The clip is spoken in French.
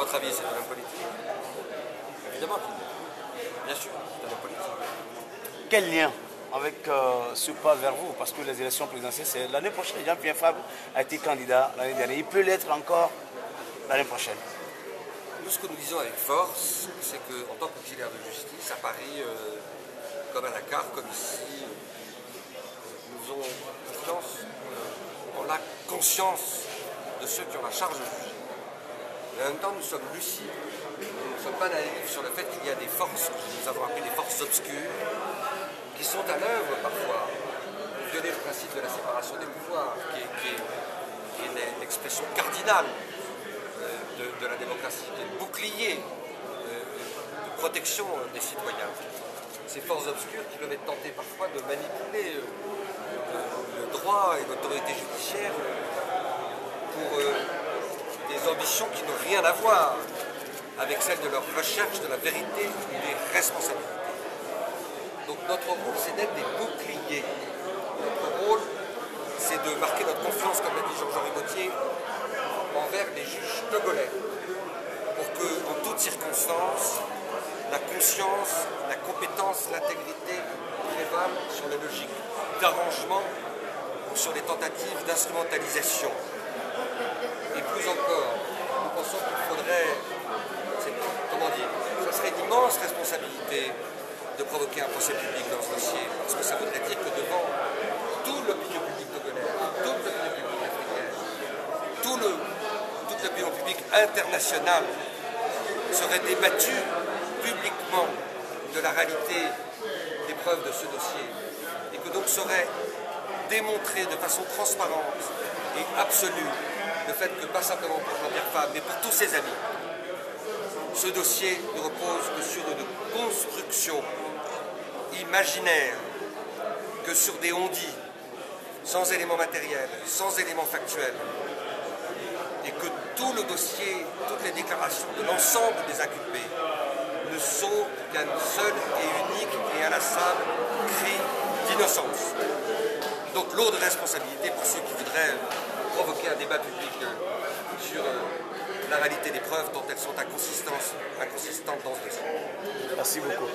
votre avis, c'est un homme politique? Évidemment qu'il est. Bien sûr, c'est un homme politique. Quel lien avec ce pas vers vous? Parce que les élections présidentielles, c'est l'année prochaine. Jean-Pierre Fabre a été candidat l'année dernière. Il peut l'être encore l'année prochaine. Nous, ce que nous disons avec force, c'est qu'en tant qu'auxiliaire de justice, à Paris, comme à Dakar, comme ici, nous avons confiance, on a conscience de ceux qui ont la charge de juger. Mais en même temps, nous sommes lucides, nous ne sommes pas naïfs sur le fait qu'il y a des forces, que nous avons appelées des forces obscures, qui sont à l'œuvre parfois, pour violer le principe de la séparation des pouvoirs, qui est l'expression cardinale de la démocratie, qui est le bouclier de protection des citoyens. Ces forces obscures qui peuvent être tentées parfois de manipuler le droit et l'autorité judiciaire pour des ambitions qui n'ont rien à voir avec celle de leur recherche de la vérité et des responsabilités. Donc notre rôle, c'est d'être des boucliers. Notre rôle, c'est de marquer notre confiance, comme l'a dit Jean-Henri Gaultier, envers les juges togolais, pour que, en toutes circonstances, la conscience, la compétence, l'intégrité prévalent sur les logiques d'arrangement ou sur les tentatives d'instrumentalisation. Et plus encore, nous pensons qu'il faudrait, comment dire, ce serait une immense responsabilité de provoquer un procès public dans ce dossier, parce que ça voudrait dire que devant toute l'opinion publique togolaise, toute l'opinion publique africaine, toute l'opinion publique internationale serait débattue publiquement de la réalité des preuves de ce dossier, et que donc serait démontré de façon transparente et absolue le fait que, pas simplement pour Jean-Pierre Fabre, mais pour tous ses amis, ce dossier ne repose que sur une construction imaginaire, que sur des on-dit, sans éléments matériels, sans éléments factuels, et que tout le dossier, toutes les déclarations de l'ensemble des inculpés ne sont qu'un seul et unique et inlassable cri d'innocence. Donc lourde responsabilité pour ceux qui voudraient provoquer un débat public sur la réalité des preuves dont elles sont inconsistantes dans ce dossier. Merci beaucoup.